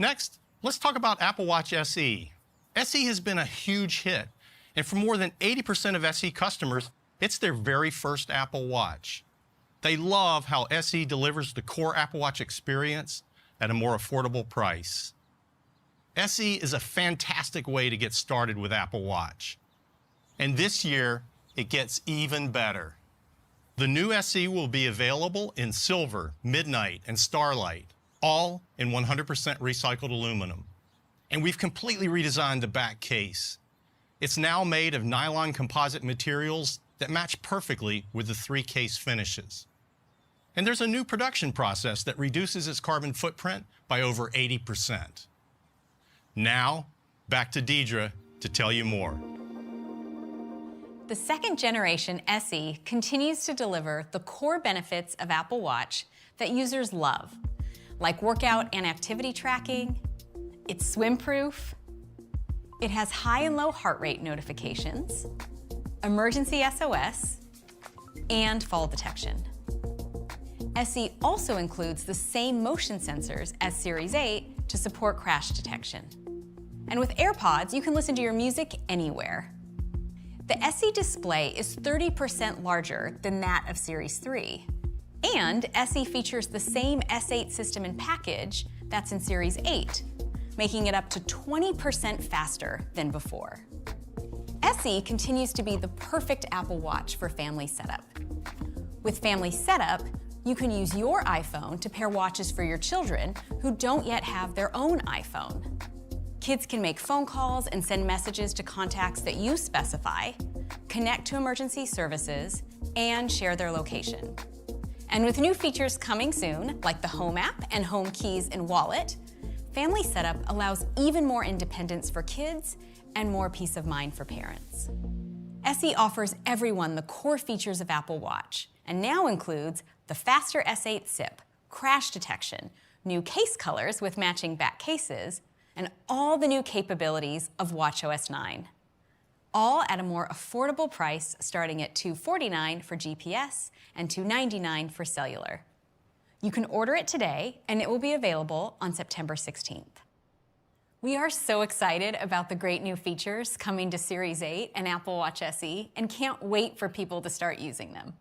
Next, let's talk about Apple Watch SE. SE has been a huge hit, and for more than 80% of SE customers, it's their very first Apple Watch. They love how SE delivers the core Apple Watch experience at a more affordable price. SE is a fantastic way to get started with Apple Watch. And this year, it gets even better. The new SE will be available in silver, midnight, and starlight, all in 100% recycled aluminum. And we've completely redesigned the back case. It's now made of nylon composite materials that match perfectly with the 3 case finishes. And there's a new production process that reduces its carbon footprint by over 80%. Now, back to Deidre to tell you more. The second generation SE continues to deliver the core benefits of Apple Watch that users love, like workout and activity tracking. It's swim-proof. It has high and low heart rate notifications, emergency SOS, and fall detection. SE also includes the same motion sensors as Series 8 to support crash detection. And with AirPods, you can listen to your music anywhere. The SE display is 30% larger than that of Series 3. And SE features the same S8 system and package that's in Series 8, making it up to 20% faster than before. SE continues to be the perfect Apple Watch for family setup. With family setup, you can use your iPhone to pair watches for your children who don't yet have their own iPhone. Kids can make phone calls and send messages to contacts that you specify, connect to emergency services, and share their location. And with new features coming soon, like the Home app and Home Keys and Wallet, family setup allows even more independence for kids and more peace of mind for parents. SE offers everyone the core features of Apple Watch, and now includes the faster S8 SIP, crash detection, new case colors with matching back cases, and all the new capabilities of watchOS 9. All at a more affordable price, starting at $249 for GPS and $299 for cellular. You can order it today, and it will be available on September 16th. We are so excited about the great new features coming to Series 8 and Apple Watch SE, and can't wait for people to start using them.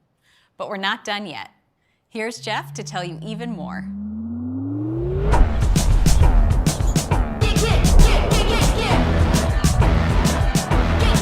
But we're not done yet. Here's Jeff to tell you even more.